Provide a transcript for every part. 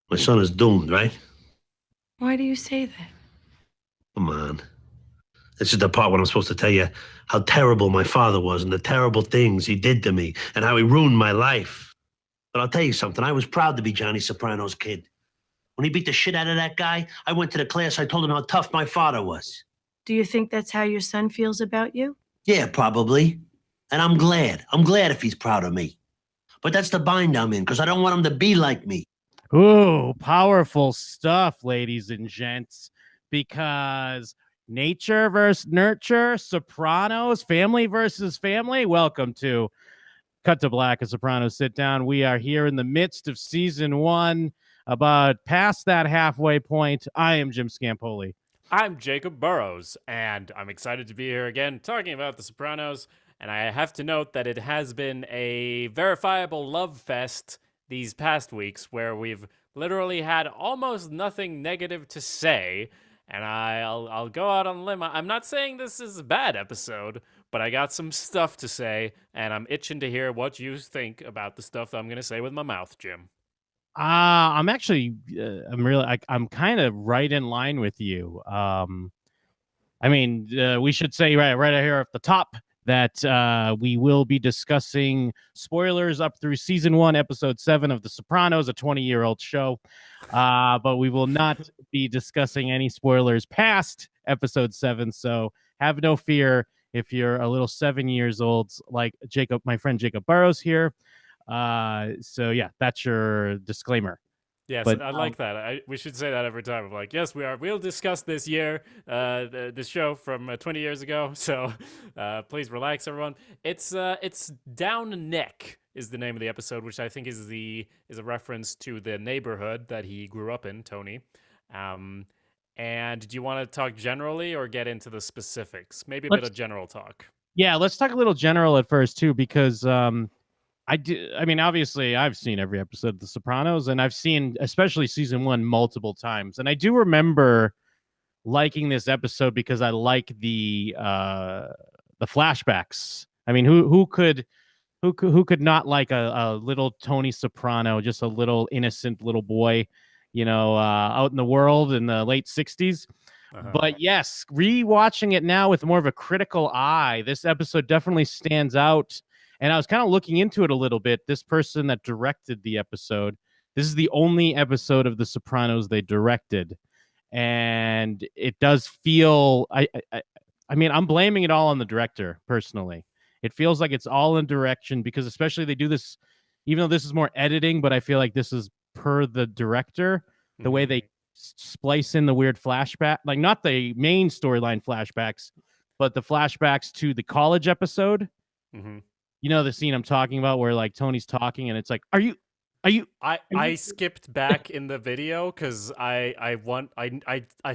My son is doomed, right? Why do you say that? Come on. This is the part when I'm supposed to tell you how terrible my father was and the terrible things he did to me and how he ruined my life. But I'll tell you something. I was proud to be Johnny Soprano's kid. When he beat the shit out of that guy, I went to the class. I told him how tough my father was. Do you think that's how your son feels about you? Yeah, probably. And I'm glad. I'm glad if he's proud of me. But that's the bind I'm in because I don't want him to be like me. Ooh, powerful stuff, ladies and gents, because nature versus nurture, Sopranos, family versus family. Welcome to Cut to Black, a Sopranos sit down. We are here in the midst of season one, about past that halfway point. I am Jim Scampoli. I'm Jacob Burrows, and I'm excited to be here again talking about The Sopranos. And I have to note that it has been a verifiable love fest these past weeks where we've literally had almost nothing negative to say. And I'll go out on a limb. I'm not saying this is a bad episode, but I got some stuff to say, and I'm itching to hear what you think about the stuff that I'm going to say with my mouth, Jim. I'm actually, I'm kind of right in line with you. We should say right here at the top that we will be discussing spoilers up through season one, episode 7 of The Sopranos, a 20-year-old show. But we will not be discussing any spoilers past episode 7. So have no fear if you're a little 7 years old, like Jacob, my friend Jacob Burrows here. So yeah, that's your disclaimer. Yes, But I like that. We should say that every time. I'm like, yes, we are. We'll discuss this year, the show from 20 years ago. So please relax, everyone. It's Down Neck is the name of the episode, which I think is a reference to the neighborhood that he grew up in, Tony. Um, and do you want to talk generally or get into the specifics? Maybe a bit let's of general talk. yeah, let's talk a little general at first too, because I do. I mean, obviously, I've seen every episode of The Sopranos, and I've seen especially season one multiple times. And I do remember liking this episode because I like the flashbacks. I mean, who could not like a little Tony Soprano, just a little innocent little boy, out in the world in the late '60s. Uh-huh. But yes, rewatching it now with more of a critical eye, this episode definitely stands out. And I was kind of looking into it a little bit. This person that directed the episode, this is the only episode of The Sopranos they directed, and it does feel. I mean, I'm blaming it all on the director personally. It feels like it's all in direction because, especially, they do this, even though this is more editing, but I feel like this is per the director, the way Mm-hmm. they splice in the weird flashback, like not the main storyline flashbacks, but the flashbacks to the college episode. Mm-hmm. You know the scene I'm talking about where like Tony's talking and it's like, are you, are I you? skipped back in the video because I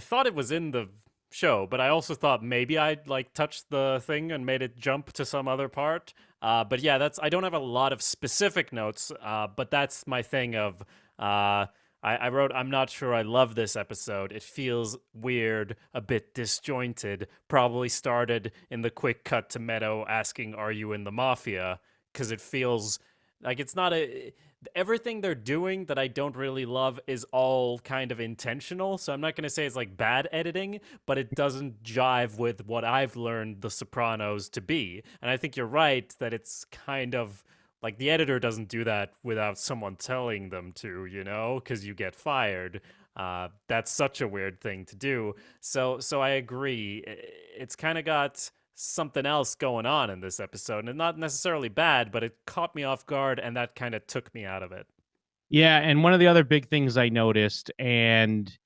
thought it was in the show, but I also thought maybe I'd like touched the thing and made it jump to some other part. But yeah, that's I don't have a lot of specific notes. But that's my thing of I wrote I'm not sure I love this episode. It feels weird, a bit disjointed. Probably started in the quick cut to Meadow asking, "Are you in the mafia?" Because it feels like it's not a everything they're doing that I don't really love is all kind of intentional. So I'm not going to say it's like bad editing, but it doesn't jive with what I've learned The Sopranos to be. And I think you're right that it's kind of like the editor doesn't do that without someone telling them to, because you get fired. That's such a weird thing to do. So I agree. It's kind of got something else going on in this episode, and not necessarily bad, but it caught me off guard, and that kind of took me out of it. Yeah, and one of the other big things I noticed, and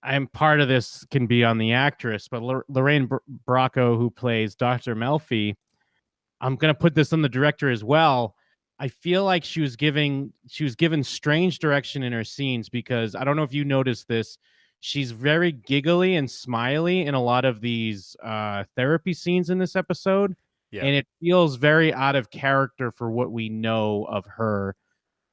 I'm part of this can be on the actress, but Lorraine Bracco, who plays Dr. Melfi, I'm gonna put this on the director as well. I feel like she was given strange direction in her scenes because I don't know if you noticed this. She's very giggly and smiley in a lot of these therapy scenes in this episode, Yeah. and it feels very out of character for what we know of her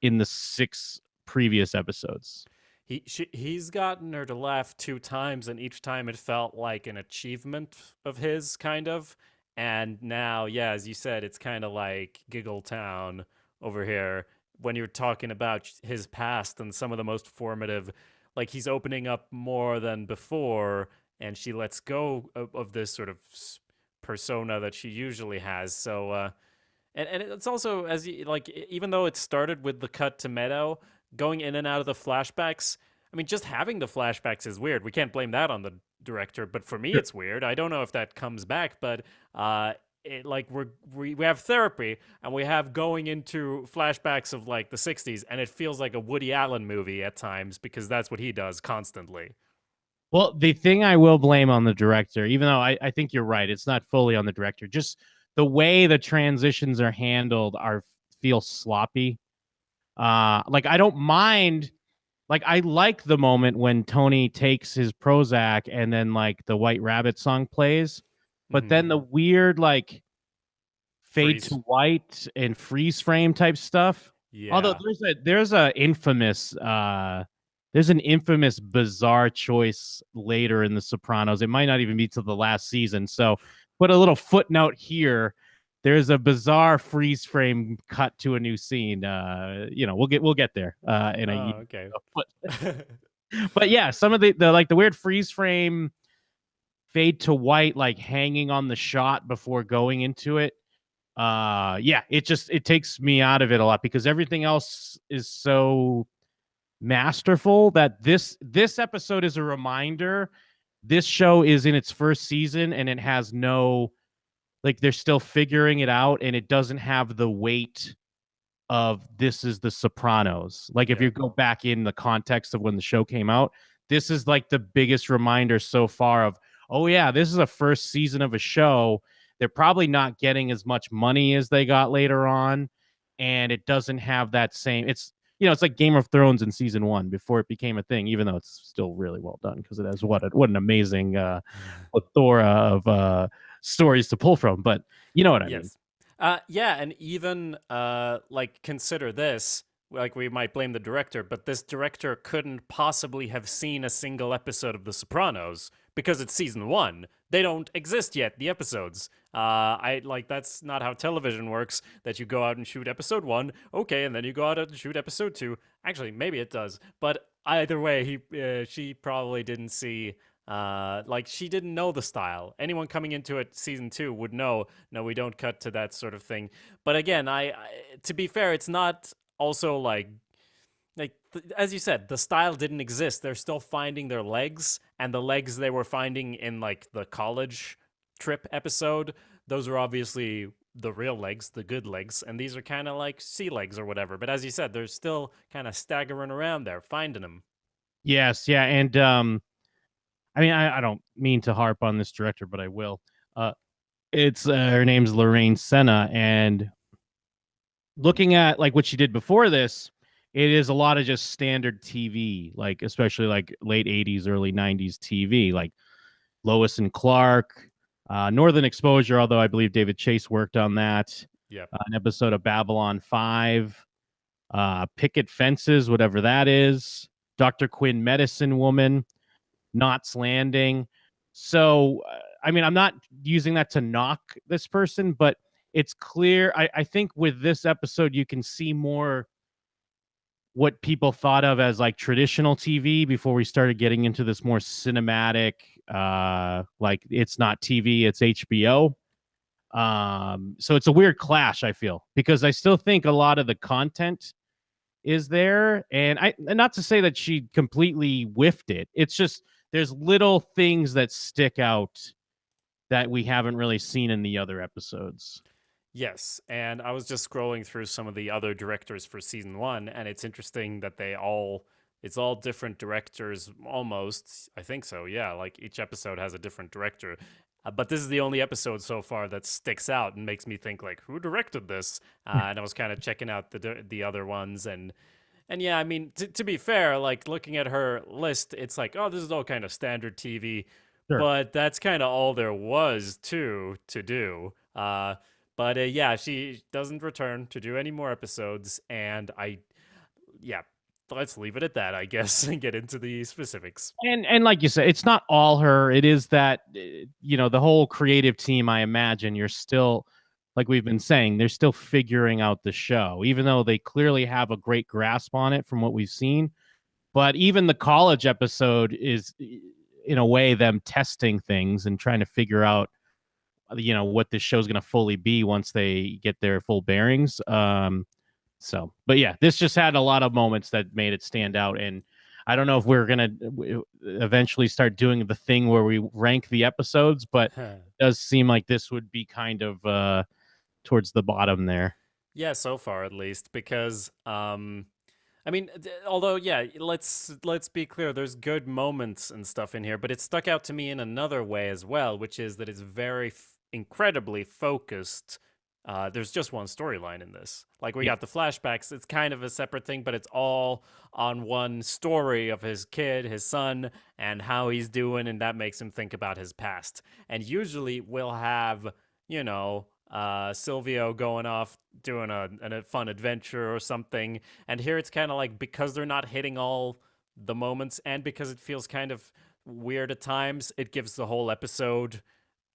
in the 6 previous episodes. He's gotten her to laugh 2 times, and each time it felt like an achievement of his, kind of. And now, yeah, as you said, it's kind of like Giggle Town over here. when you're talking about his past and some of the most formative, like he's opening up more than before, and she lets go of this sort of persona that she usually has. So, and it's also like even though it started with the cut to Meadow going in and out of the flashbacks. I mean, just having the flashbacks is weird. We can't blame that on the director, but for me, it's weird. I don't know if that comes back, but like we have therapy and we have going into flashbacks of like the 60s, and it feels like a Woody Allen movie at times because that's what he does constantly. Well, the thing I will blame on the director, even though I think you're right, it's not fully on the director, just the way the transitions are handled feel sloppy. Like I don't mind, like I like the moment when Tony takes his Prozac and then like the White Rabbit song plays, but then the weird like fade to white and freeze frame type stuff. Yeah. Although there's an infamous bizarre choice later in the Sopranos. It might not even be till the last season. So put a little footnote here. There's a bizarre freeze frame cut to a new scene. We'll get there in a year. Okay. But yeah, some of the like the weird freeze frame fade to white, like hanging on the shot before going into it. It takes me out of it a lot because everything else is so masterful that this episode is a reminder. This show is in its first season and it has no, like, they're still figuring it out, and it doesn't have the weight of this is the Sopranos. Like, if you go back in the context of when the show came out, this is like the biggest reminder so far of, oh yeah, this is a first season of a show. They're probably not getting as much money as they got later on, and it doesn't have that same, it's like Game of Thrones in season 1 before it became a thing, even though it's still really well done because it has what an amazing plethora of stories to pull from. But you know what I mean. Yeah, and even like consider this, like we might blame the director, but this director couldn't possibly have seen a single episode of The Sopranos because it's season 1. They don't exist yet, the episodes. That's not how television works, that you go out and shoot episode 1, okay, and then you go out and shoot episode 2. Actually, maybe it does, but either way, she probably didn't see, she didn't know the style. Anyone coming into it season 2 would know, no, we don't cut to that sort of thing. But again, to be fair, it's not also as you said, the style didn't exist. They're still finding their legs, and the legs they were finding in like the college trip episode, those are obviously the real legs, the good legs, and these are kind of like sea legs or whatever. But as you said, they're still kind of staggering around there, finding them. Yes, yeah, and I mean, I don't mean to harp on this director, but I will. It's her name's Lorraine Senna, and looking at like what she did before this, it is a lot of just standard TV, like especially like late 80s, early 90s TV, like Lois and Clark, Northern Exposure, although I believe David Chase worked on that. Yeah. An episode of Babylon 5, Picket Fences, whatever that is, Dr. Quinn Medicine Woman, Knots Landing. So, I mean, I'm not using that to knock this person, but it's clear. I think with this episode, you can see more what people thought of as like traditional TV before we started getting into this more cinematic, like it's not TV, it's HBO. So it's a weird clash, I feel, because I still think a lot of the content is there, and not to say that she completely whiffed it. It's just there's little things that stick out that we haven't really seen in the other episodes. Yes, and I was just scrolling through some of the other directors for season 1, and it's interesting that it's all different directors almost. I think so, yeah, like each episode has a different director. But this is the only episode so far that sticks out and makes me think, like, who directed this? And I was kind of checking out the other ones, and yeah, I mean, to be fair, like, looking at her list, it's like, oh, this is all kind of standard TV, Sure. But that's kind of all there was to do. But yeah, she doesn't return to do any more episodes, and let's leave it at that, I guess, and get into the specifics. And like you said, it's not all her. It is that, the whole creative team, I imagine you're still like we've been saying, they're still figuring out the show, even though they clearly have a great grasp on it from what we've seen. But even the college episode is, in a way, them testing things and trying to figure out, what this show's going to fully be once they get their full bearings. But yeah, this just had a lot of moments that made it stand out. And I don't know if we're going to eventually start doing the thing where we rank the episodes, but it does seem like this would be kind of towards the bottom there. Yeah, so far at least, because I mean, although yeah, let's be clear. There's good moments and stuff in here, but it stuck out to me in another way as well, which is that it's very incredibly focused. There's just one storyline in this. Like we got the flashbacks. It's kind of a separate thing, but it's all on one story of his kid, his son, and how he's doing, and that makes him think about his past. And usually we'll have, Silvio going off doing a fun adventure or something. And here it's kind of like, because they're not hitting all the moments and because it feels kind of weird at times, it gives the whole episode,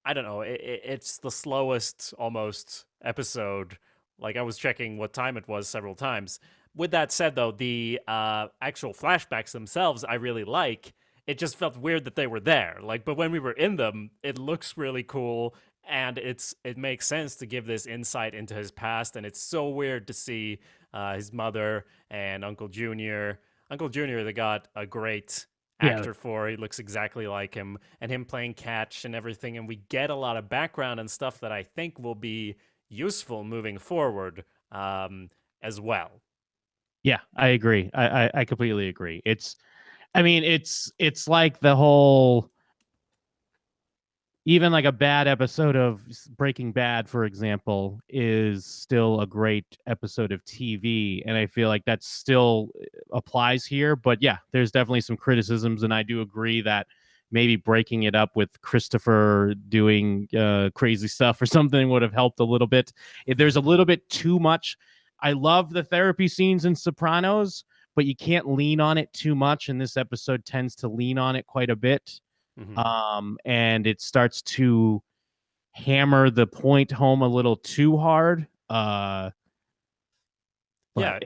I don't know, it's the slowest almost episode. Like I was checking what time it was several times. With that said, though, the actual flashbacks themselves I really like. It just felt weird that they were there. But when we were in them, it looks really cool. And it makes sense to give this insight into his past, and it's so weird to see his mother and Uncle Junior. Uncle Junior, they got a great actor for. He looks exactly like him, and him playing catch and everything. And we get a lot of background and stuff that I think will be useful moving forward as well. Yeah, I agree. I completely agree. It's like the whole. Even like a bad episode of Breaking Bad, for example, is still a great episode of TV. And I feel like that still applies here. But yeah, there's definitely some criticisms. And I do agree that maybe breaking it up with Christopher doing crazy stuff or something would have helped a little bit. There's a little bit too much. I love the therapy scenes in Sopranos, but you can't lean on it too much. And this episode tends to lean on it quite a bit. Mm-hmm. And it starts to hammer the point home a little too hard. But yeah,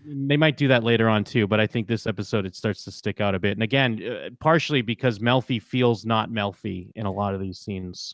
they might do that later on too. But I think this episode, it starts to stick out a bit. And again, partially because Melfi feels not Melfi in a lot of these scenes.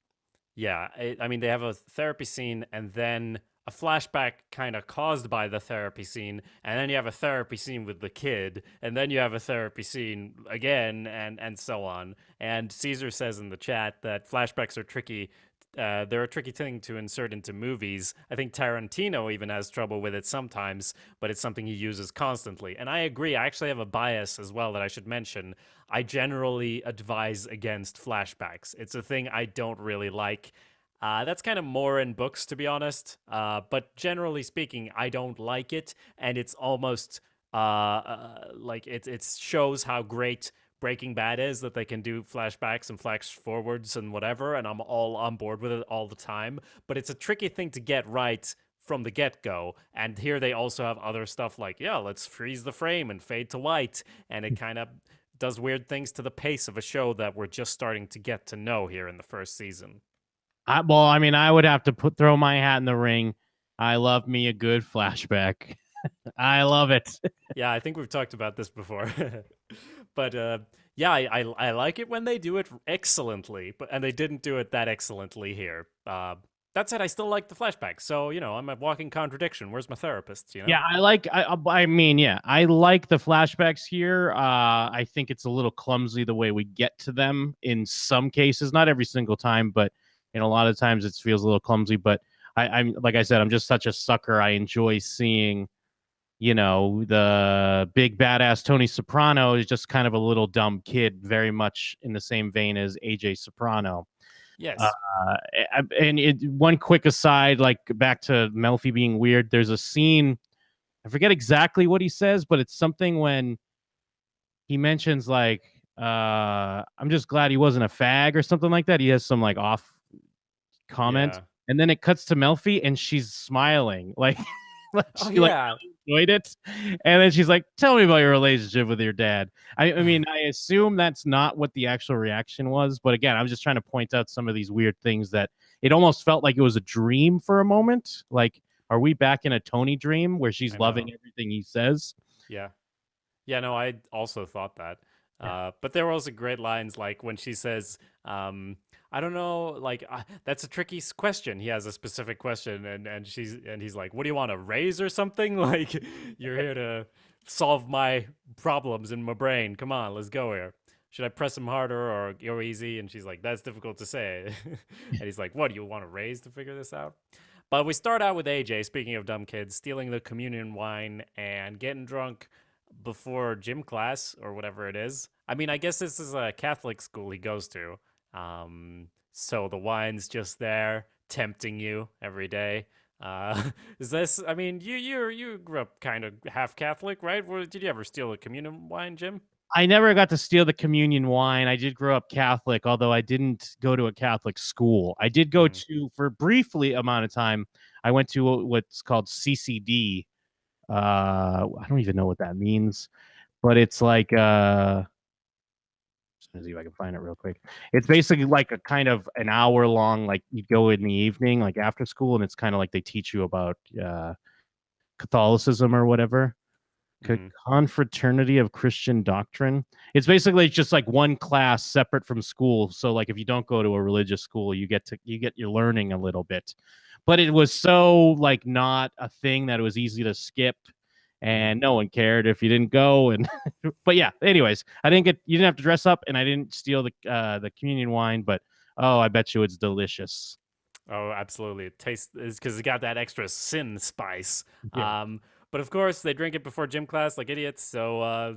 Yeah, I mean, they have a therapy scene and then a flashback kind of caused by the therapy scene, and then you have a therapy scene with the kid, and then you have a therapy scene again, and so on. And Caesar says in the chat that flashbacks are tricky. They're a tricky thing to insert into movies. I think Tarantino even has trouble with it sometimes, but it's something he uses constantly. And I agree. I actually have a bias as well that I should mention. I generally advise against flashbacks. It's a thing I don't really like. That's kind of more in books, to be honest. But generally speaking, I don't like it, and it's almost like it shows how great Breaking Bad is, that they can do flashbacks and flash forwards and whatever, and I'm all on board with it all the time. But it's a tricky thing to get right from the get-go, and here they also have other stuff like, yeah, let's freeze the frame and fade to white, and it kind of does weird things to the pace of a show that we're just starting to get to know here in the first season. I would have to throw my hat in the ring. I love me a good flashback. I love it. Yeah, I think we've talked about this before. But yeah, I like it when they do it excellently, and they didn't do it that excellently here. That said, I still like the flashback. So, I'm a walking contradiction. Where's my therapist? Yeah, I like the flashbacks here. I think it's a little clumsy the way we get to them in some cases, not every single time, but a lot of times it feels a little clumsy. But I'm like I said, I'm just such a sucker. I enjoy seeing, the big badass Tony Soprano is just kind of a little dumb kid, very much in the same vein as AJ Soprano. Yes. One quick aside, like back to Melfi being weird, there's a scene, I forget exactly what he says, but it's something when he mentions like, I'm just glad he wasn't a fag or something like that. He has some like off comment, and then it cuts to Melfi and she's smiling like she enjoyed it, and then she's like, tell me about your relationship with your dad. I mean, I assume that's not what the actual reaction was, but again, I'm just trying to point out some of these weird things that it almost felt like it was a dream for a moment. Like, are we back in a Tony dream where she's I loving know. everything he says? Yeah. Yeah, no, I also thought that. Yeah. But there were also great lines like when she says, I don't know, like that's a tricky question. He has a specific question and he's like, "What do you want, a raise or something?" Like you're here to solve my problems in my brain. Come on, let's go here. Should I press him harder or go easy? And she's like, "That's difficult to say." And he's like, "What, do you want a raise to figure this out?" But we start out with AJ, speaking of dumb kids, stealing the communion wine and getting drunk before gym class or whatever it is. I mean, I guess this is a Catholic school he goes to. So the wine's just there, tempting you every day. Is this? I mean, you grew up kind of half Catholic, right? Did you ever steal a communion wine, Jim? I never got to steal the communion wine. I did grow up Catholic, although I didn't go to a Catholic school. I did go to, for briefly amount of time, I went to what's called CCD. I don't even know what that means, but it's like let me see if I can find it real quick. It's basically like a kind of an hour long, like you go in the evening, like after school, and it's kind of like they teach you about Catholicism or whatever. Confraternity of Christian Doctrine. It's basically just like one class separate from school. So like if you don't go to a religious school, you get your learning a little bit. But it was so like not a thing that it was easy to skip, and no one cared if you didn't go. And but yeah, anyways, you didn't have to dress up, and I didn't steal the communion wine, but oh, I bet you it's delicious. Oh, absolutely. It tastes because it got that extra sin spice. Yeah. But of course, they drink it before gym class like idiots. So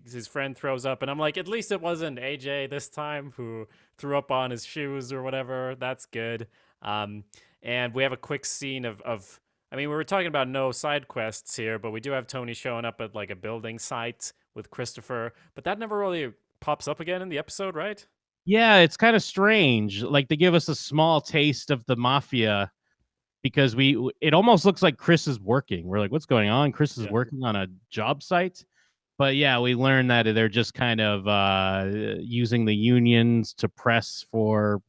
his friend throws up, and I'm like, at least it wasn't AJ this time who threw up on his shoes or whatever. That's good. And we have a quick scene of I mean, we were talking about no side quests here, but we do have Tony showing up at like a building site with Christopher, but that never really pops up again in the episode, right? Yeah, it's kind of strange. Like they give us a small taste of the mafia because it almost looks like Chris is working. We're like, what's going on? Chris is working on a job site. But yeah, we learned that they're just kind of using the unions to press for,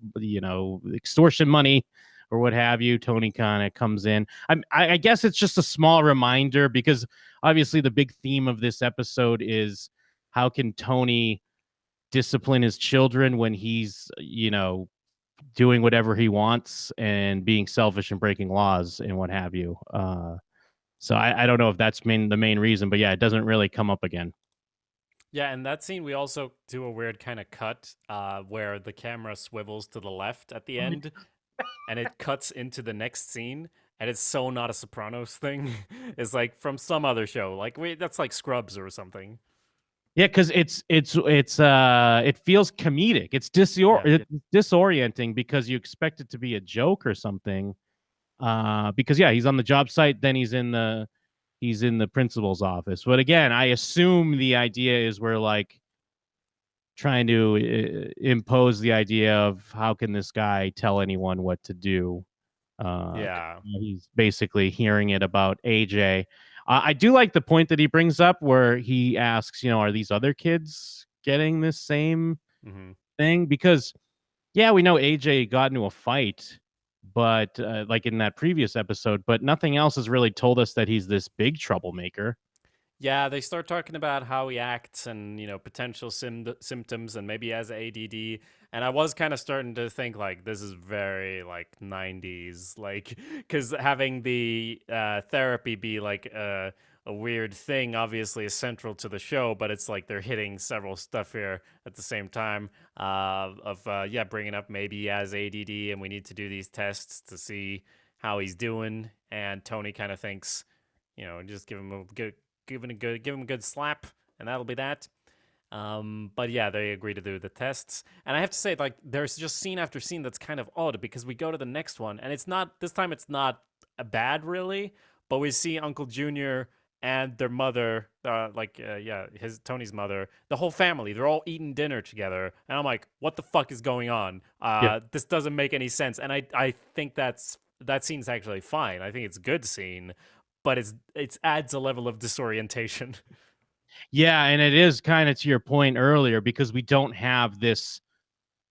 extortion money or what have you. Tony kind of comes in. I guess it's just a small reminder because obviously the big theme of this episode is how can Tony discipline his children when he's, doing whatever he wants and being selfish and breaking laws and what have you. So I don't know if that's the main reason, but yeah, it doesn't really come up again. Yeah, and that scene we also do a weird kind of cut where the camera swivels to the left at the end and it cuts into the next scene. And it's so not a Sopranos thing. It's like from some other show. Like that's like Scrubs or something. Yeah, because it feels comedic. It's disorienting because you expect it to be a joke or something. Because yeah, he's on the job site, then he's in the principal's office. But again, I assume the idea is we're like trying to impose the idea of how can this guy tell anyone what to do. Yeah. He's basically hearing it about AJ. I do like the point that he brings up where he asks, are these other kids getting this same thing? Because, yeah, we know AJ got into a fight, but like in that previous episode, but nothing else has really told us that he's this big troublemaker. Yeah, they start talking about how he acts and, potential symptoms and maybe he has ADD. And I was kind of starting to think, like, this is very, like, 90s. Like, because having the therapy be, like, a weird thing obviously is central to the show, but it's like they're hitting several stuff here at the same time bringing up maybe he has ADD and we need to do these tests to see how he's doing. And Tony kind of thinks, just give him a good slap, and that'll be that. But yeah, they agree to do the tests, and I have to say, like, there's just scene after scene that's kind of odd because we go to the next one, and it's not bad really, but we see Uncle Junior and their mother, Tony's mother, the whole family, they're all eating dinner together, and I'm like, what the fuck is going on? This doesn't make any sense, and I think that scene's actually fine. I think it's a good scene, but it adds a level of disorientation. Yeah, and it is kind of to your point earlier because we don't have this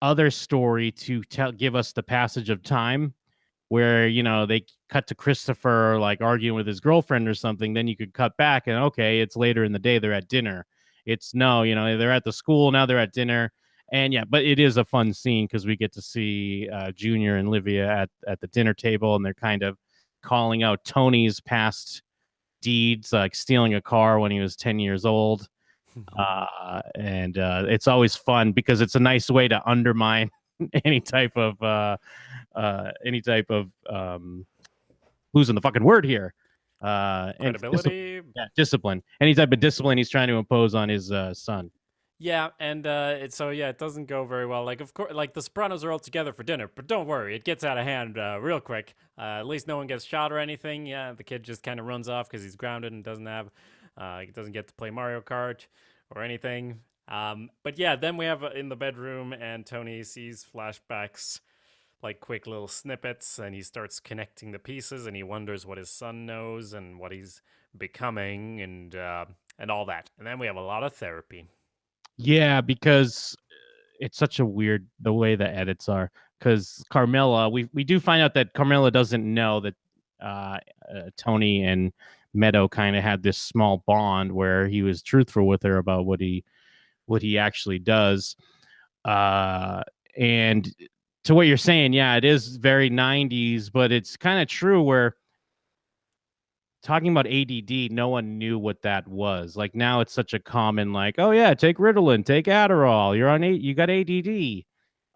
other story to give us the passage of time where, they cut to Christopher like arguing with his girlfriend or something, then you could cut back and okay, it's later in the day, they're at dinner. It's no, they're at the school, now they're at dinner. And yeah, but it is a fun scene because we get to see Junior and Livia at the dinner table, and they're kind of calling out Tony's past deeds, like stealing a car when he was 10 years old. And it's always fun because it's a nice way to undermine any type of losing the fucking word here. Credibility. Discipline. Any type of discipline he's trying to impose on his son. Yeah, and it doesn't go very well. Like, of course, like the Sopranos are all together for dinner, but don't worry, it gets out of hand real quick. At least no one gets shot or anything. Yeah, the kid just kind of runs off because he's grounded and he doesn't get to play Mario Kart or anything. But yeah, then we have in the bedroom, and Tony sees flashbacks, like quick little snippets, and he starts connecting the pieces, and he wonders what his son knows and what he's becoming, and all that. And then we have a lot of therapy. Yeah, because it's such a weird the way the edits are. Because Carmela, we do find out that Carmela doesn't know that Tony and Meadow kind of had this small bond where he was truthful with her about what he actually does. And to what you're saying, yeah, it is very 90s, but it's kind of true where talking about ADD, no one knew what that was. Like now it's such a common, like, oh yeah, take Ritalin, take Adderall, you got ADD.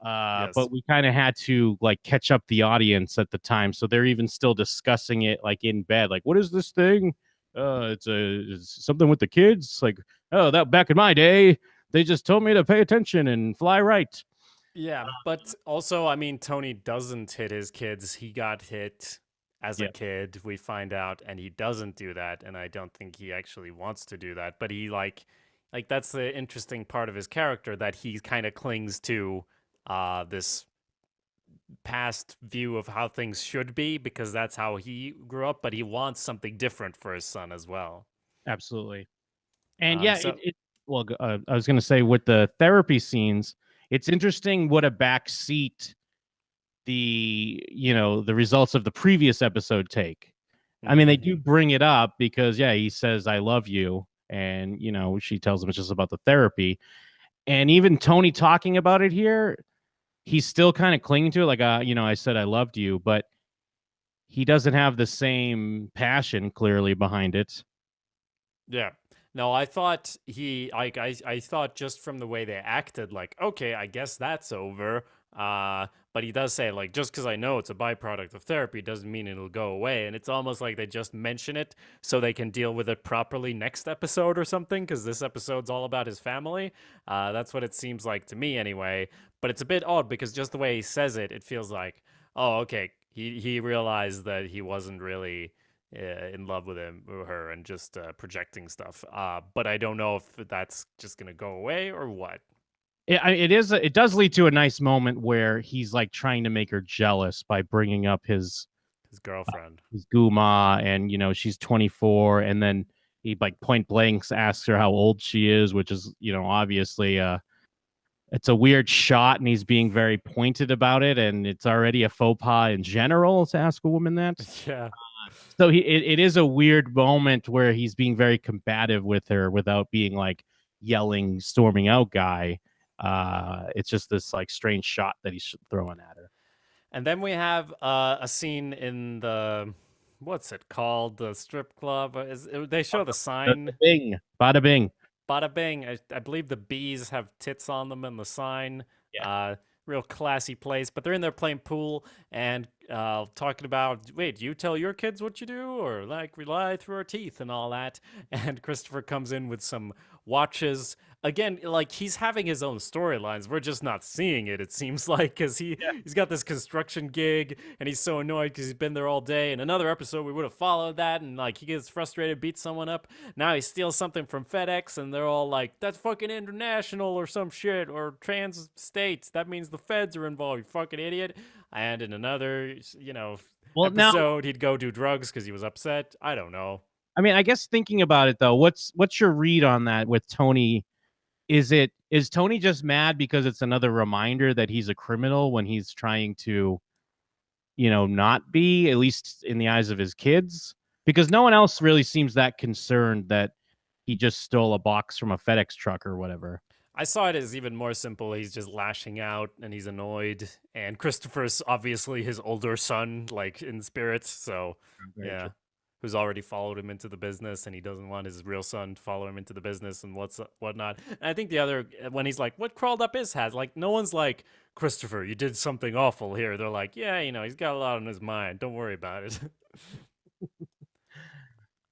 Yes. But we kind of had to like catch up the audience at the time. So they're even still discussing it like in bed. Like, what is this thing? It's something with the kids. Like, oh, that back in my day, they just told me to pay attention and fly right. Yeah, but also, I mean, Tony doesn't hit his kids. He got hit as a kid, we find out, and he doesn't do that, and I don't think he actually wants to do that. But he like that's the interesting part of his character, that he kind of clings to this past view of how things should be because that's how he grew up, but he wants something different for his son as well. Absolutely. And well, I was going to say with the therapy scenes, it's interesting what a backseat the results of the previous episode take. I mean, they do bring it up because he says I love you, and she tells him it's just about the therapy, and even Tony talking about it here, he's still kind of clinging to it, like I said I loved you, but he doesn't have the same passion clearly behind it. Yeah. No, I thought I thought just from the way they acted, like, okay, I guess that's over. But he does say, like, just because I know it's a byproduct of therapy doesn't mean it'll go away. And it's almost like they just mention it so they can deal with it properly next episode or something, because this episode's all about his family. That's what it seems like to me anyway. But it's a bit odd because just the way he says it, it feels like, oh, okay, he realized that he wasn't really in love with him or her and just projecting stuff. But I don't know if that's just going to go away or what. It does lead to a nice moment where he's like trying to make her jealous by bringing up his girlfriend, his Guma, and she's 24, and then he like point blank asks her how old she is, which is obviously it's a weird shot, and he's being very pointed about it, and it's already a faux pas in general to ask a woman that. Yeah. So it is a weird moment where he's being very combative with her without being like yelling, storming out guy. It's just this like strange shot that he's throwing at her. And then we have a scene in the, what's it called? The strip club. They show the sign. Bada bing. Bada bing. Bada bing. I believe the bees have tits on them in the sign. Yeah. Real classy place, but they're in there playing pool and talking about, wait, do you tell your kids what you do, or like we lie through our teeth and all that? And Christopher comes in with some watches. Again, like he's having his own storylines. We're just not seeing it, it seems like, because he's got this construction gig and he's so annoyed because he's been there all day. In another episode, we would have followed that, and like he gets frustrated, beats someone up. Now he steals something from FedEx, and they're all like, that's fucking international or some shit, or trans states. That means the feds are involved, you fucking idiot. And in another, episode, he'd go do drugs because he was upset. I don't know. I mean, I guess thinking about it though, what's your read on that with Tony? is Tony just mad because it's another reminder that he's a criminal when he's trying to, not be, at least in the eyes of his kids? Because no one else really seems that concerned that he just stole a box from a FedEx truck or whatever. I saw it as even more simple. He's just lashing out and he's annoyed. And Christopher's obviously his older son, like in spirit. So, Very yeah, true. who's already followed him into the business, and he doesn't want his real son to follow him into the business and whatnot. And I think the other, when he's like, "What crawled up his hat?" Like, no one's like, "Christopher, you did something awful here." They're like, "Yeah, he's got a lot on his mind. Don't worry about it."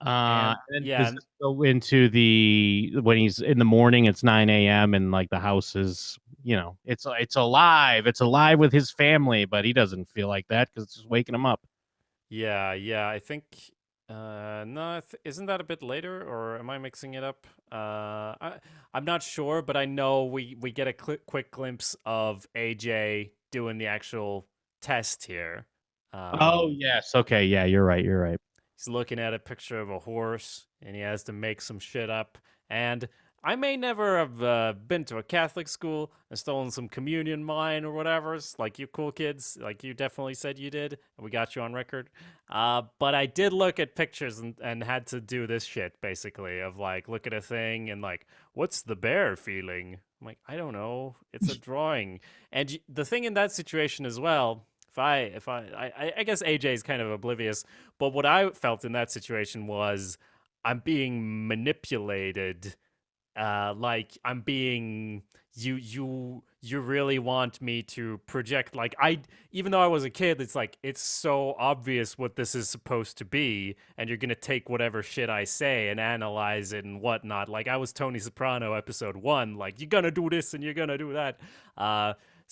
And And then yeah, does this go into when he's in the morning? It's 9 a.m. and like the house is, it's alive. It's alive with his family, but he doesn't feel like that because it's just waking him up. yeah. I think no, isn't that a bit later, or am I mixing it up? I'm not sure, but I know we get a quick glimpse of AJ doing the actual test here. Oh yes, okay, yeah, you're right. You're right. He's looking at a picture of a horse, and he has to make some shit up. And I may never have been to a Catholic school and stolen some communion wine or whatever, like you cool kids, like you definitely said you did, and we got you on record. But I did look at pictures and had to do this shit, basically, of like, look at a thing and like, what's the bear feeling? I'm like, I don't know. It's a drawing. And the thing in that situation as well, I guess AJ is kind of oblivious, but what I felt in that situation was I'm being manipulated. Like I'm being you really want me to project, like, even though I was a kid, it's like it's so obvious what this is supposed to be, and you're gonna take whatever shit I say and analyze it and whatnot. Like I was Tony Soprano episode 1, like you're gonna do this and you're gonna do that.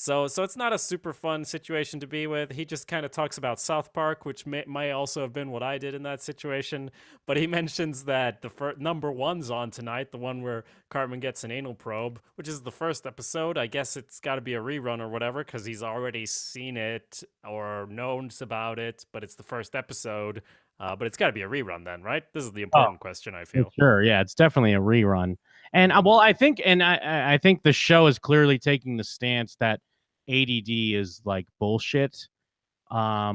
So it's not a super fun situation to be with. He just kind of talks about South Park, which might also have been what I did in that situation. But he mentions that the number one's on tonight, the one where Cartman gets an anal probe, which is the first episode. I guess it's got to be a rerun or whatever, because he's already seen it or knows about it, but it's the first episode. But it's got to be a rerun then, right? This is the important question, I feel. Sure, yeah, it's definitely a rerun. And well, I think, I think the show is clearly taking the stance that ADD is like bullshit,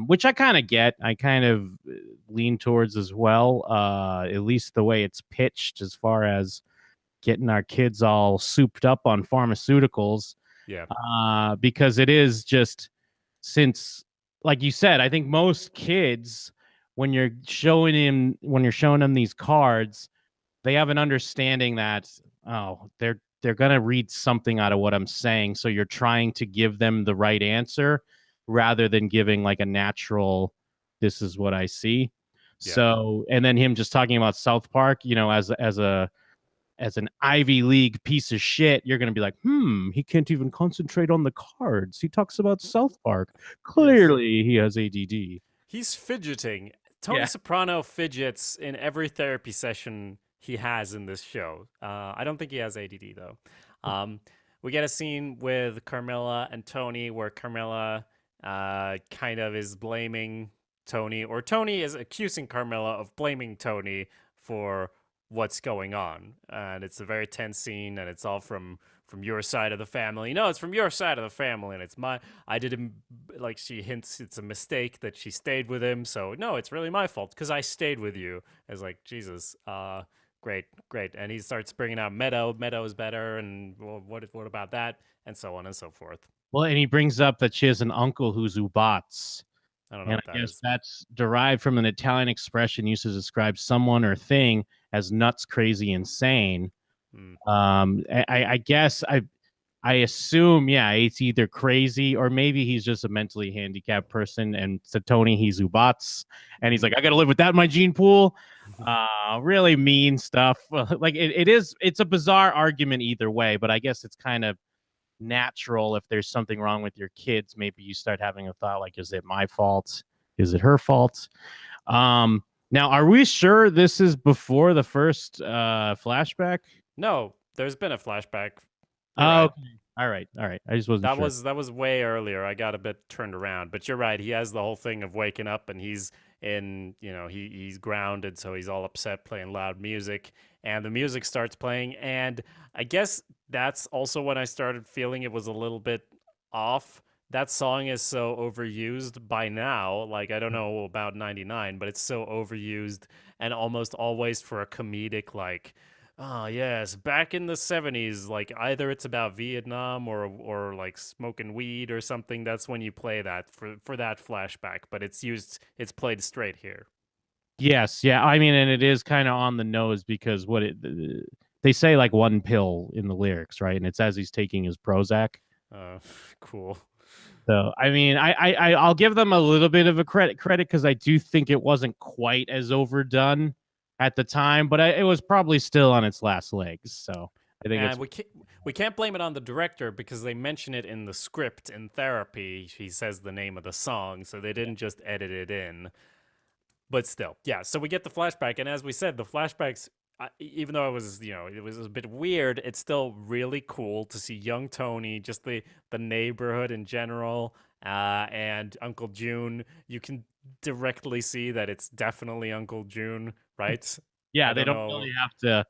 which I kind of get. I kind of lean towards as well. At least the way it's pitched, as far as getting our kids all souped up on pharmaceuticals. Yeah. Because it is just, since, like you said, I think most kids, when you're showing them these cards, they have an understanding that, oh, they're gonna read something out of what I'm saying, so you're trying to give them the right answer rather than giving like a natural, this is what I see. Yeah. So, and then him just talking about South Park, as an Ivy League piece of shit, you're going to be like, he can't even concentrate on the cards. He talks about South Park. Clearly, he has ADD. He's fidgeting. Tony Soprano fidgets in every therapy session he has in this show. I don't think he has ADD, though. We get a scene with Carmilla and Tony where Carmilla kind of is blaming Tony, or Tony is accusing Carmilla of blaming Tony for what's going on. And it's a very tense scene, and it's all from your side of the family. No, it's from your side of the family, and it's I did him, like, she hints it's a mistake that she stayed with him, so no, it's really my fault because I stayed with you. It's like, Jesus, great. And he starts bringing out Meadow is better, and what about that, and so on and so forth. Well, and he brings up that she has an uncle who's Ubats. I don't know what that is. That's derived from an Italian expression used to describe someone or thing as nuts, crazy, insane. I guess I assume, it's either crazy or maybe he's just a mentally handicapped person. And to Tony, he's Ubats, and he's like, I got to live with that in my gene pool. Really mean stuff. Like it's a bizarre argument either way, but I guess it's kind of natural. If there's something wrong with your kids, maybe you start having a thought like, is it my fault? Is it her fault? Now, are we sure this is before the first flashback? No, there's been a flashback. Oh, okay. All right. I just wasn't sure. That was way earlier. I got a bit turned around, but you're right. He has the whole thing of waking up, and he's in, he's grounded, so he's all upset, playing loud music, and the music starts playing, and I guess that's also when I started feeling it was a little bit off. That song is so overused by now. Like, I don't know about 99, but it's so overused and almost always for a comedic, like, oh, yes, back in the 70s, like either it's about Vietnam or like smoking weed or something. That's when you play that for that flashback, but it's played straight here. Yes, yeah. I mean, and it is kind of on the nose because they say like one pill in the lyrics, right? And it's as he's taking his Prozac. Uh, cool. So I mean, I'll give them a little bit of a credit because I do think it wasn't quite as overdone at the time, but it was probably still on its last legs. So I think And we can't blame it on the director because they mention it in the script in therapy. He says the name of the song, so they didn't just edit it in. But still, yeah. So we get the flashback, and as we said, the flashbacks, even though it was it was a bit weird, it's still really cool to see young Tony, just the neighborhood in general, and Uncle June. You can directly see that it's definitely Uncle June, right? yeah, I they don't don't know. really have to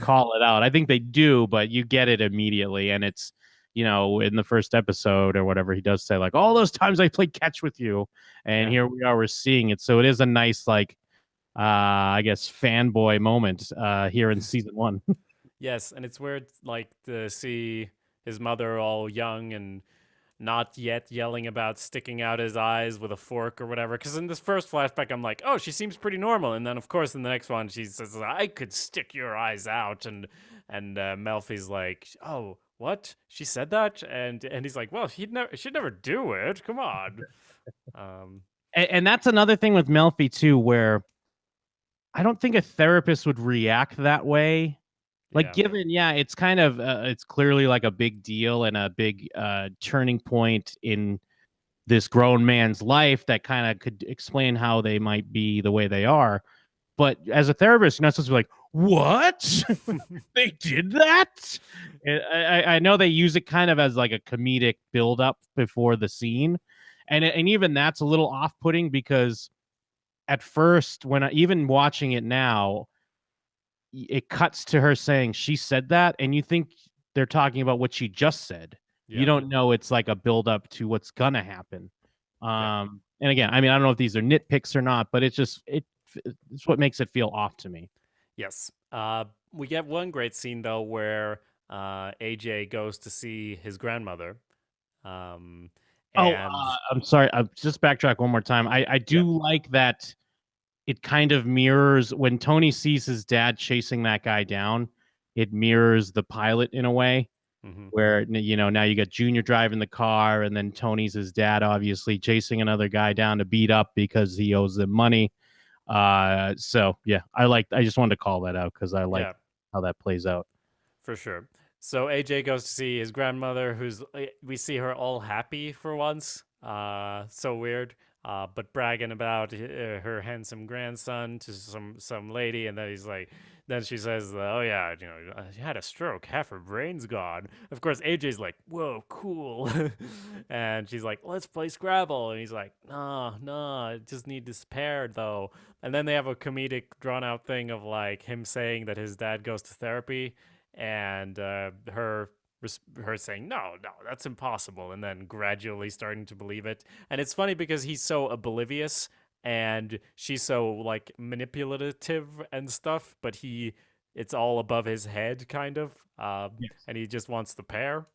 call it out. I think they do, but you get it immediately, and it's in the first episode or whatever, he does say like all those times I played catch with you, and Yeah. here we are, we're seeing it. So it is a nice like I guess fanboy moment here in season 1. Yes, and it's weird, like to see his mother all young and not yet yelling about sticking out his eyes with a fork or whatever. Because in this first flashback, I'm like, oh, she seems pretty normal, and then of course in the next one, she says, "I could stick your eyes out," and Melfi's like, "Oh, what? She said that?" And he's like, "Well, she'd never do it. Come on." Um, And that's another thing with Melfi too, where I don't think a therapist would react that way. Like, yeah, given, yeah, it's kind of, it's clearly like a big deal and a big turning point in this grown man's life that kind of could explain how they might be the way they are. But as a therapist, you're not supposed to be like, what? They did that? I know they use it kind of as like a comedic buildup before the scene. And even that's a little off putting because at first, even watching it now, it cuts to her saying she said that, and you think they're talking about what she just said. You yeah, don't know it's like a build up to what's gonna happen. yeah. And again, I mean, I don't know if these are nitpicks or not, but it's what makes it feel off to me. Yes. We get one great scene though where AJ goes to see his grandmother. Um, Oh, and I'm sorry. I'll just backtrack one more time. I yeah, do like that it kind of mirrors when Tony sees his dad chasing that guy down. It mirrors the pilot in a way hmm where now you got Junior driving the car, and then Tony's his dad, obviously chasing another guy down to beat up because he owes them money. So yeah, I just wanted to call that out because I like yeah, how that plays out. for sure. So AJ goes to see his grandmother, who's we see her all happy for once. So weird. But bragging about her handsome grandson to some lady, and then then she says, "Oh yeah, she had a stroke, half her brain's gone." Of course, AJ's like, "Whoa, cool," and she's like, "Let's play Scrabble," and he's like, "No, no, I just need this pair though." And then they have a comedic, drawn out thing of like him saying that his dad goes to therapy, and her saying no, that's impossible, and then gradually starting to believe it. And it's funny because he's so oblivious and she's so like manipulative and stuff, but it's all above his head kind of, Yes. and he just wants the pair.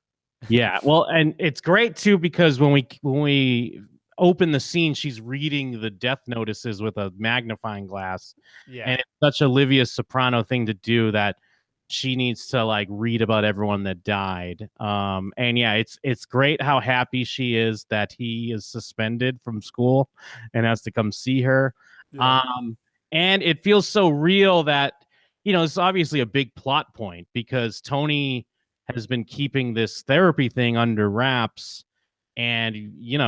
Yeah, well, and it's great too because when we open the scene, she's reading the death notices with a magnifying glass, Yeah, and it's such Olivia Soprano thing to do that she needs to like read about everyone that died. And yeah, it's great how happy she is that he is suspended from school and has to come see her. yeah, Um, and it feels so real that it's obviously a big plot point because Tony has been keeping this therapy thing under wraps, and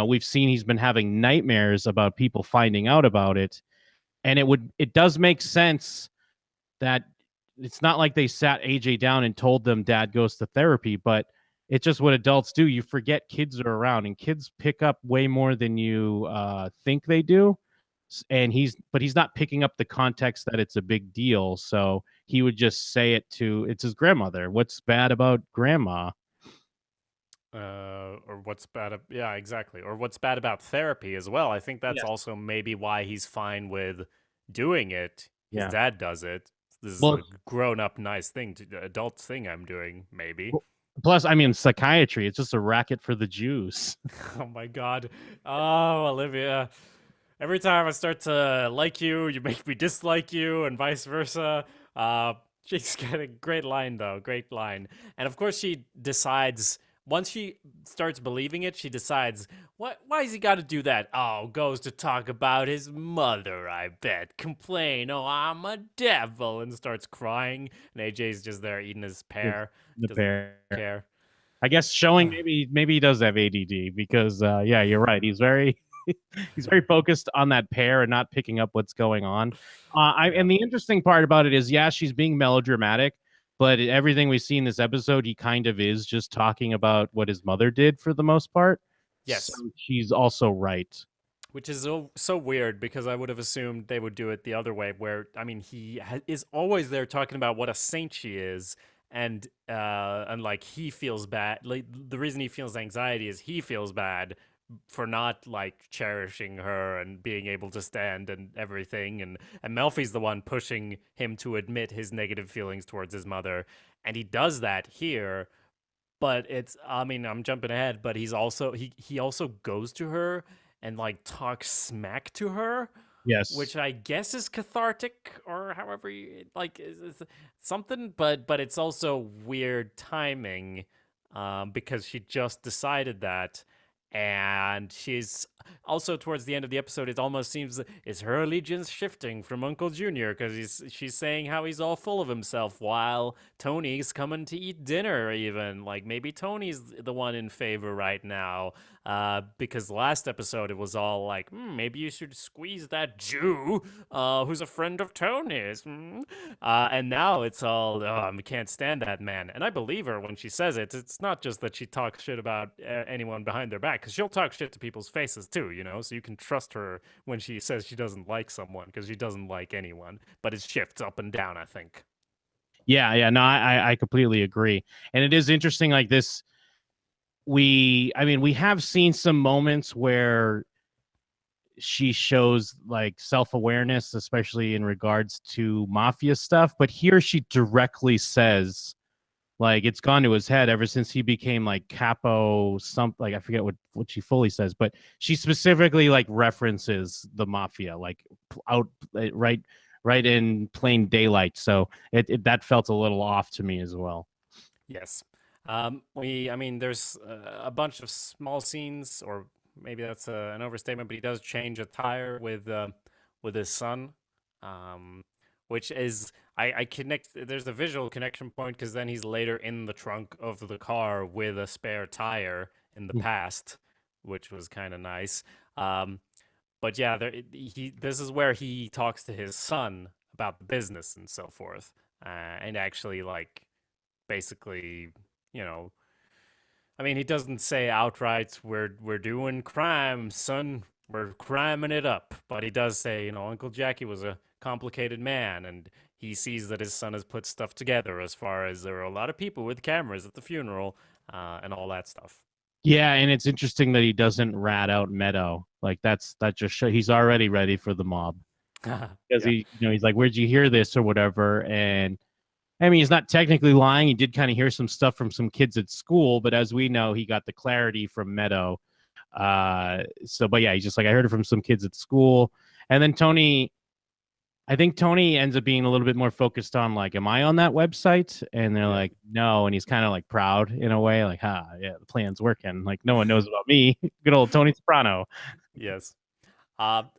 we've seen he's been having nightmares about people finding out about it, and it does make sense that it's not like they sat AJ down and told them dad goes to therapy, but it's just what adults do. You forget kids are around, and kids pick up way more than you think they do. And he's not picking up the context that it's a big deal. So he would just say it to it's his grandmother. What's bad about grandma? Or what's bad? Yeah, exactly. Or what's bad about therapy as well. I think that's Yes. also maybe why he's fine with doing it. His Yeah. dad does it. This is Well, a grown-up, nice thing, adult thing I'm doing. Maybe. plus, I mean, psychiatry, it's just a racket for the Jews. Oh my God. Oh, Olivia. Every time I start to like you, you make me dislike you, and vice versa. She's got a great line, though. Great line. And of course, she decides, once she starts believing it, she decides, why has he got to do that? Oh, goes to talk about his mother, I bet. Complain, oh, I'm a devil, and starts crying. And AJ's just there eating his pear. The Doesn't pair. care. I guess showing maybe he does have ADD because yeah, you're right. He's very he's very focused on that pair and not picking up what's going on. And the interesting part about it is, yeah, she's being melodramatic, but everything we see in this episode, he kind of is just talking about what his mother did for the most part. Yes. So she's also right. Which is so weird because I would have assumed they would do it the other way, where I mean he is always there talking about what a saint she is, and like he feels bad. Like the reason he feels anxiety is he feels bad for not like cherishing her and being able to stand and everything, and Melfi's the one pushing him to admit his negative feelings towards his mother, and he does that here. But it's, I mean, I'm jumping ahead, but he also goes to her and like talks smack to her, Yes. which I guess is cathartic or however you like is something, but it's also weird timing, because she just decided that, and she's also towards the end of the episode. It almost seems is her allegiance shifting from Uncle Junior because she's saying how he's all full of himself while Tony's coming to eat dinner. Even like maybe Tony's the one in favor right now. Because last episode it was all like, maybe you should squeeze that Jew who's a friend of Tony's. And now it's all, oh, I can't stand that man. And I believe her when she says it. It's not just that she talks shit about anyone behind their back, because she'll talk shit to people's faces too, you know? So you can trust her when she says she doesn't like someone, because she doesn't like anyone. But it shifts up and down, I think. Yeah, no, I completely agree. And it is interesting, like this. We have seen some moments where she shows like self-awareness, especially in regards to mafia stuff, but here she directly says, like, it's gone to his head ever since he became like capo like I forget what she fully says, but she specifically like references the mafia like out right in plain daylight. So that felt a little off to me as well. Yes. I mean, there's a bunch of small scenes, or maybe that's an overstatement, but he does change a tire with his son, which is, I connect, there's a visual connection point because then he's later in the trunk of the car with a spare tire in the past, which was kind of nice. But yeah, this is where he talks to his son about the business and so forth, and actually like basically, you know, I mean, he doesn't say outright, we're doing crime, son. We're criming it up. But he does say, you know, Uncle Jackie was a complicated man, and he sees that his son has put stuff together as far as there were a lot of people with cameras at the funeral, and all that stuff. Yeah, and it's interesting that he doesn't rat out Meadow. Like that just shows he's already ready for the mob. Because he, you know, he's like, "Where'd you hear this?" or whatever. And I mean, he's not technically lying. He did kind of hear some stuff from some kids at school, but as we know, he got the clarity from Meadow. But yeah, he's just like, I heard it from some kids at school. And then I think Tony ends up being a little bit more focused on like, am I on that website? And they're like, no. And he's kind of like proud in a way, like, yeah, the plan's working. Like, no one knows about me. Good old Tony Soprano. Yes.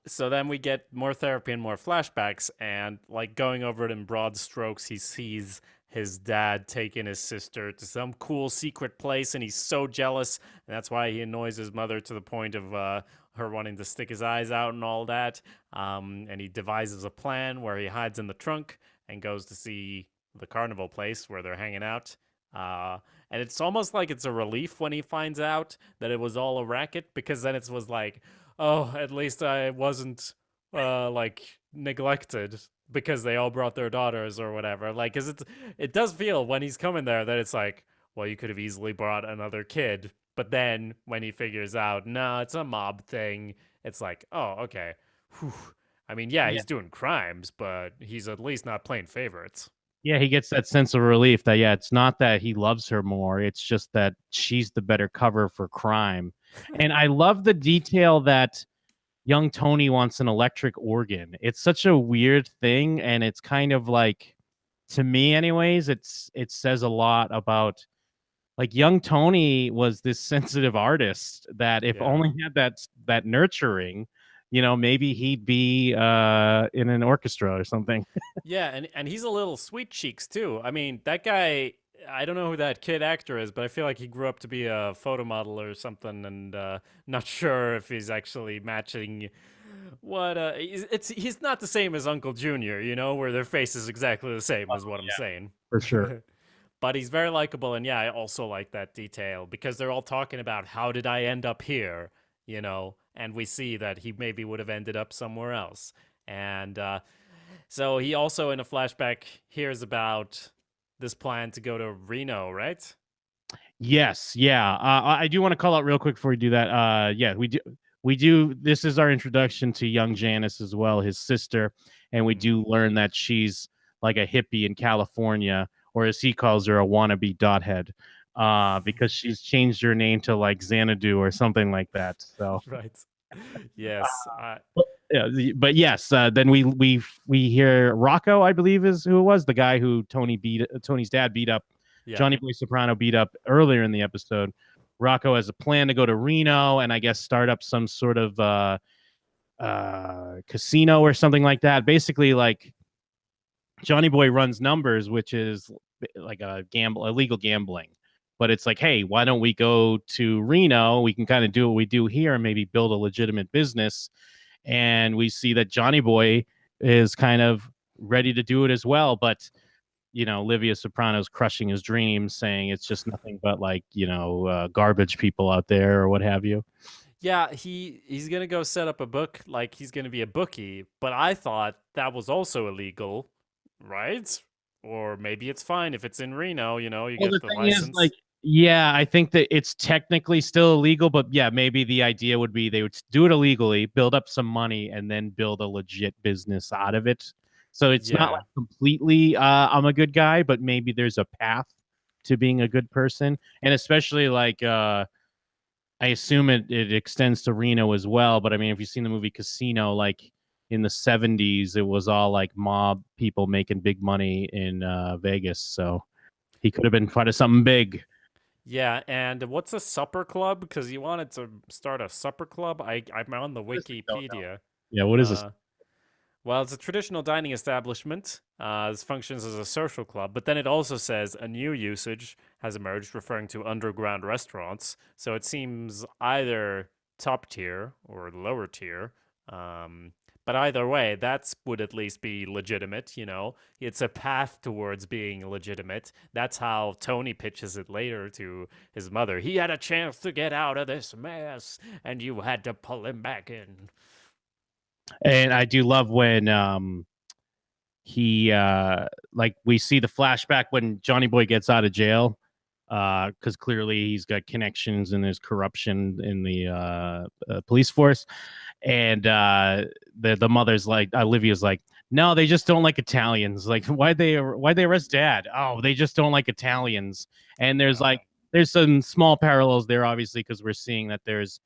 So then we get more therapy and more flashbacks, and like going over it in broad strokes, he sees his dad taking his sister to some cool secret place, and he's so jealous, and that's why he annoys his mother to the point of her wanting to stick his eyes out and all that. And he devises a plan where he hides in the trunk and goes to see the carnival place where they're hanging out. And it's almost like it's a relief when he finds out that it was all a racket, because then it was like, oh, at least I wasn't like neglected because they all brought their daughters or whatever. Like, cause it does feel when he's coming there that it's like, well, you could have easily brought another kid. But then when he figures out, no, it's a mob thing, it's like, oh, okay. Whew. I mean, yeah, Yeah. he's doing crimes, but he's at least not playing favorites. Yeah, he gets that sense of relief that, yeah, it's not that he loves her more. It's just that she's the better cover for crime. And I love the detail that young Tony wants an electric organ. It's such a weird thing. And it's kind of like, to me anyways, it says a lot about, like, young Tony was this sensitive artist that if Yeah. only he had that nurturing, maybe he'd be in an orchestra or something. Yeah, and he's a little sweet cheeks too. I mean, that guy, I don't know who that kid actor is, but I feel like he grew up to be a photo model or something, and not sure if he's actually matching what he's not the same as Uncle Junior, where their face is exactly the same is what I'm saying. For sure. But he's very likable, and yeah, I also like that detail because they're all talking about how did I end up here, and we see that he maybe would have ended up somewhere else. And so he also, in a flashback, hears about this plan to go to Reno, right? Yes, yeah. I do want to call out real quick before we do that. Yeah, we do. We do. This is our introduction to young Janice as well, his sister, and we do learn that she's like a hippie in California, or as he calls her, a wannabe dothead, because she's changed her name to like Xanadu or something like that. So Right. Yes. yeah, but yes. Then we hear Rocco, I believe, is who it was, the guy who Tony's dad beat up. Yeah. Johnny Boy Soprano beat up earlier in the episode. Rocco has a plan to go to Reno and I guess start up some sort of casino or something like that. Basically, like, Johnny Boy runs numbers, which is like illegal gambling. But it's like, hey, why don't we go to Reno? We can kind of do what we do here and maybe build a legitimate business. And we see that Johnny Boy is kind of ready to do it as well. But Livia Soprano's crushing his dreams, saying it's just nothing but like, garbage people out there or what have you. Yeah, he's going to go set up a book, like he's going to be a bookie, but I thought that was also illegal, right? Or maybe it's fine if it's in Reno, you get the license. Is, like, yeah, I think that it's technically still illegal, but yeah, maybe the idea would be they would do it illegally, build up some money, and then build a legit business out of it. So it's not like completely I'm a good guy, but maybe there's a path to being a good person. And especially like I assume it extends to Reno as well. But I mean, if you've seen the movie Casino, like in the 70s, it was all like mob people making big money in Vegas. So he could have been part of something big. Yeah, and what's a supper club? Because he wanted to start a supper club. I'm on the Wikipedia. Yeah, what is this? Well, it's a traditional dining establishment. This functions as a social club, but then it also says a new usage has emerged referring to underground restaurants. So it seems either top tier or lower tier. But either way, that would at least be legitimate, It's a path towards being legitimate. That's how Tony pitches it later to his mother. He had a chance to get out of this mess, and you had to pull him back in. And I do love when he like we see the flashback when Johnny Boy gets out of jail, because clearly he's got connections and there's corruption in the police force. And the mother's like, Olivia's like, no, they just don't like Italians. Like, why'd they arrest Dad? Oh, they just don't like Italians. And there's some small parallels there, obviously, because we're seeing that there's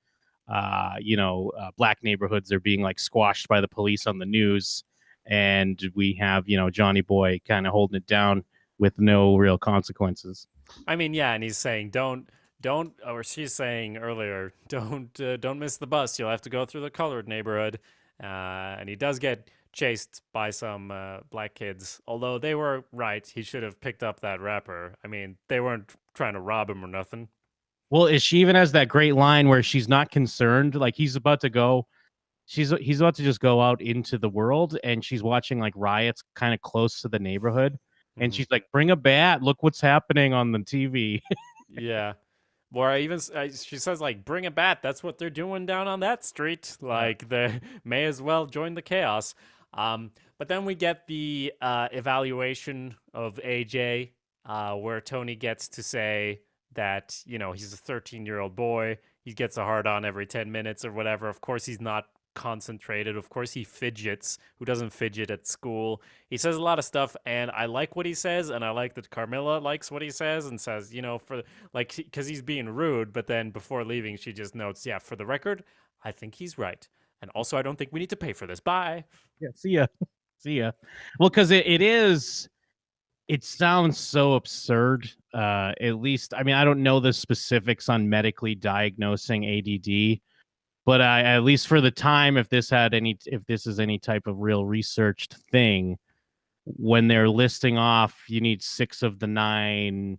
black neighborhoods are being like squashed by the police on the news, and we have Johnny Boy kind of holding it down with no real consequences. I mean, yeah, and he's saying don't, or she's saying earlier, don't miss the bus. You'll have to go through the colored neighborhood, and he does get chased by some black kids. Although they were right, he should have picked up that rapper. I mean, they weren't trying to rob him or nothing. Well, she even has that great line where she's not concerned. Like he's about to go, he's about to just go out into the world, and she's watching like riots kind of close to the neighborhood, and she's like, "Bring a bat! Look what's happening on the TV." Yeah, or she says like, "Bring a bat! That's what they're doing down on that street. Like they may as well join the chaos." But then we get the evaluation of AJ, where Tony gets to say that, he's a 13-year-old boy. He gets a hard on every 10 minutes or whatever. Of course, he's not concentrated. Of course, he fidgets. Who doesn't fidget at school? He says a lot of stuff, and I like what he says, and I like that Carmilla likes what he says and says, for like, because he's being rude, but then before leaving, she just notes, yeah, for the record, I think he's right. And also, I don't think we need to pay for this. Bye. Yeah, see ya. See ya. Well, because it sounds so absurd. At least, I mean, I don't know the specifics on medically diagnosing ADD, but at least for the time, if this is any type of real researched thing, when they're listing off, you need 6 of the 9,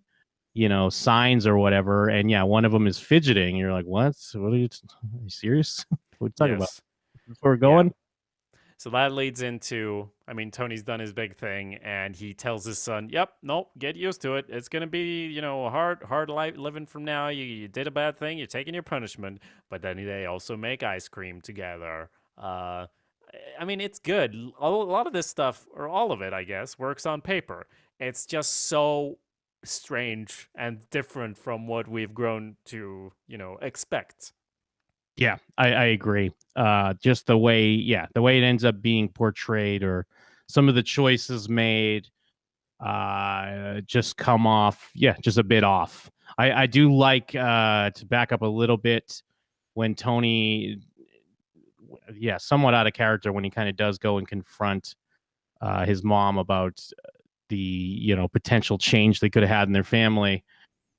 signs or whatever, and yeah, one of them is fidgeting. You're like, what? Are you serious? What are you talking about? Yes. That's where we're going. So that leads into, Tony's done his big thing, and he tells his son, "Yep, nope, get used to it. It's gonna be, a hard life living from now. You did a bad thing. You're taking your punishment." But then they also make ice cream together. It's good. A lot of this stuff, or all of it, I guess, works on paper. It's just so strange and different from what we've grown to, expect. Yeah, I agree. Just the way it ends up being portrayed, or some of the choices made, just come off, just a bit off. I do like, to back up a little bit, when Tony, somewhat out of character, when he kind of does go and confront his mom about the potential change they could have had in their family.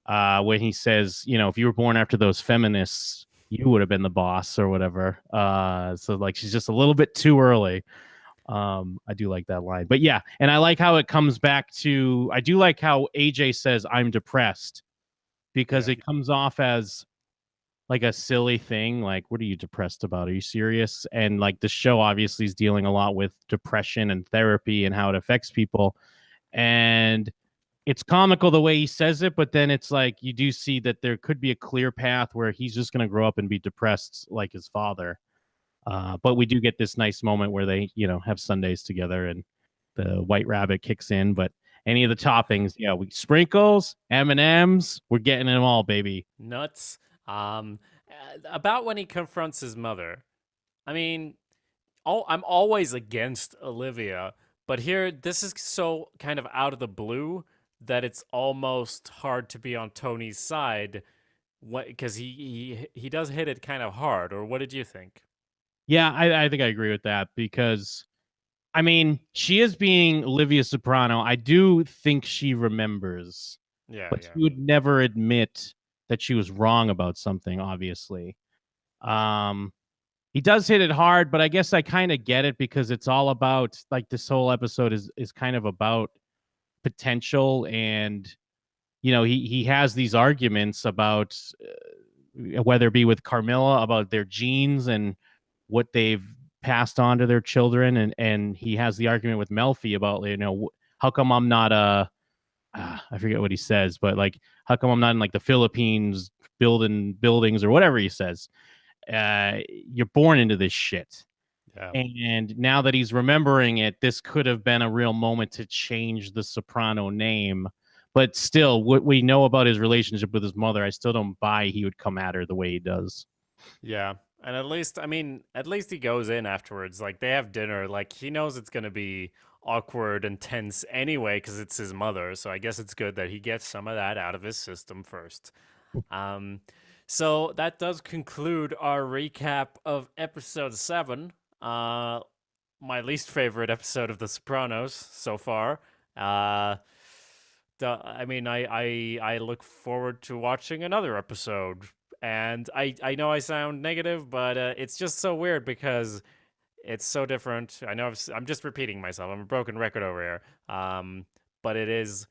When he says, if you were born after those feminists, you would have been the boss or whatever. So like, she's just a little bit too early. I do like that line, but yeah. And I like how it comes back to, I do like how AJ says, "I'm depressed," because it comes off as like a silly thing. Like, what are you depressed about? Are you serious? And like, the show obviously is dealing a lot with depression and therapy and how it affects people. And it's comical the way he says it, but then it's like, you do see that there could be a clear path where he's just going to grow up and be depressed like his father. But we do get this nice moment where they, have Sundays together, and the White Rabbit kicks in. But any of the toppings, we sprinkles, M&Ms, we're getting them all, baby. Nuts. About when he confronts his mother. I'm always against Olivia, but here, this is so kind of out of the blue that it's almost hard to be on Tony's side, because he does hit it kind of hard. Or what did you think? Yeah, I think I agree with that, because she is being Olivia Soprano. I do think she remembers, but she would never admit that she was wrong about something, obviously. He does hit it hard, but I guess I kind of get it, because it's all about, like, this whole episode is kind of about potential, and he has these arguments about, whether it be with Carmilla about their genes and what they've passed on to their children, and he has the argument with Melfi about, how come I'm not I forget what he says, but like, how come I'm not in like the Philippines building buildings or whatever he says. You're born into this shit. Yeah. And now that he's remembering it, this could have been a real moment to change the Soprano name. But still, what we know about his relationship with his mother, I still don't buy he would come at her the way he does. Yeah. And at least he goes in afterwards. Like, they have dinner. Like, he knows it's going to be awkward and tense anyway, because it's his mother. So I guess it's good that he gets some of that out of his system first. So that does conclude our recap of episode 7. My least favorite episode of The Sopranos so far. I look forward to watching another episode. And I know I sound negative, but it's just so weird because it's so different. I know I'm just repeating myself. I'm a broken record over here. But it is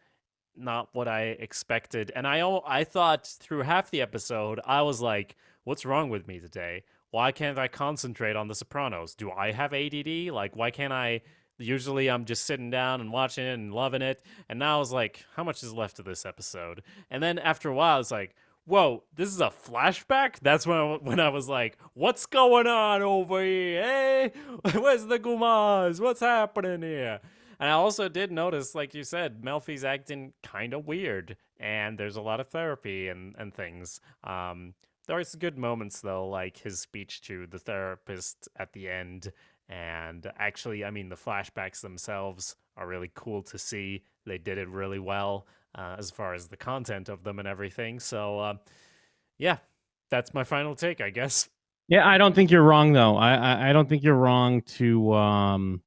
not what I expected. And I thought through half the episode, I was like, what's wrong with me today? Why can't I concentrate on The Sopranos? Do I have ADD? Like, why can't I? Usually I'm just sitting down and watching it and loving it. And now I was like, how much is left of this episode? And then after a while, it's like, whoa, this is a flashback? That's when I was like, what's going on over here? Hey, where's the Gumas? What's happening here? And I also did notice, like you said, Melfi's acting kind of weird, and there's a lot of therapy and things. There are some good moments, though, like his speech to the therapist at the end. And actually, I mean, the flashbacks themselves are really cool to see. They did it really well as far as the content of them and everything. So, yeah, that's my final take, I guess. Yeah, I don't think you're wrong though. I don't think you're wrong to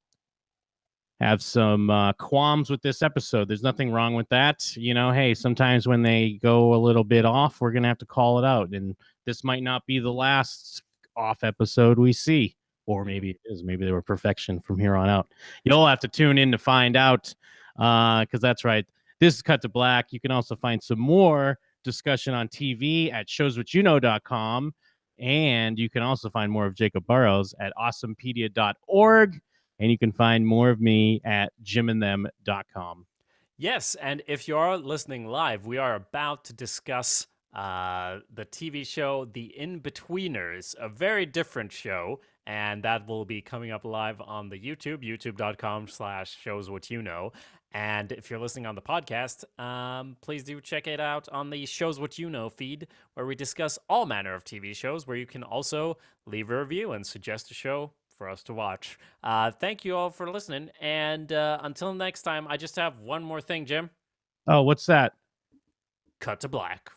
have some qualms with this episode. There's nothing wrong with that. You know, hey, sometimes when they go a little bit off, we're gonna have to call it out, and this might not be the last off episode we see, or maybe it is. Maybe they were perfection from here on out. You'll have to tune in to find out, because that's right. This is Cut to Black. You can also find some more discussion on TV at showswhatyouknow.com. And you can also find more of Jacob Burrows at awesomepedia.org. And you can find more of me at jimandthem.com. Yes, and if you are listening live, we are about to discuss the TV show The In-Betweeners, a very different show, and that will be coming up live on the YouTube, youtube.com/showswhatyouknow. And if you're listening on the podcast, please do check it out on the Shows What You Know feed, where we discuss all manner of TV shows, where you can also leave a review and suggest a show for us to watch. Thank you all for listening, and until next time, I just have one more thing, Jim. Oh, what's that? Cut to black.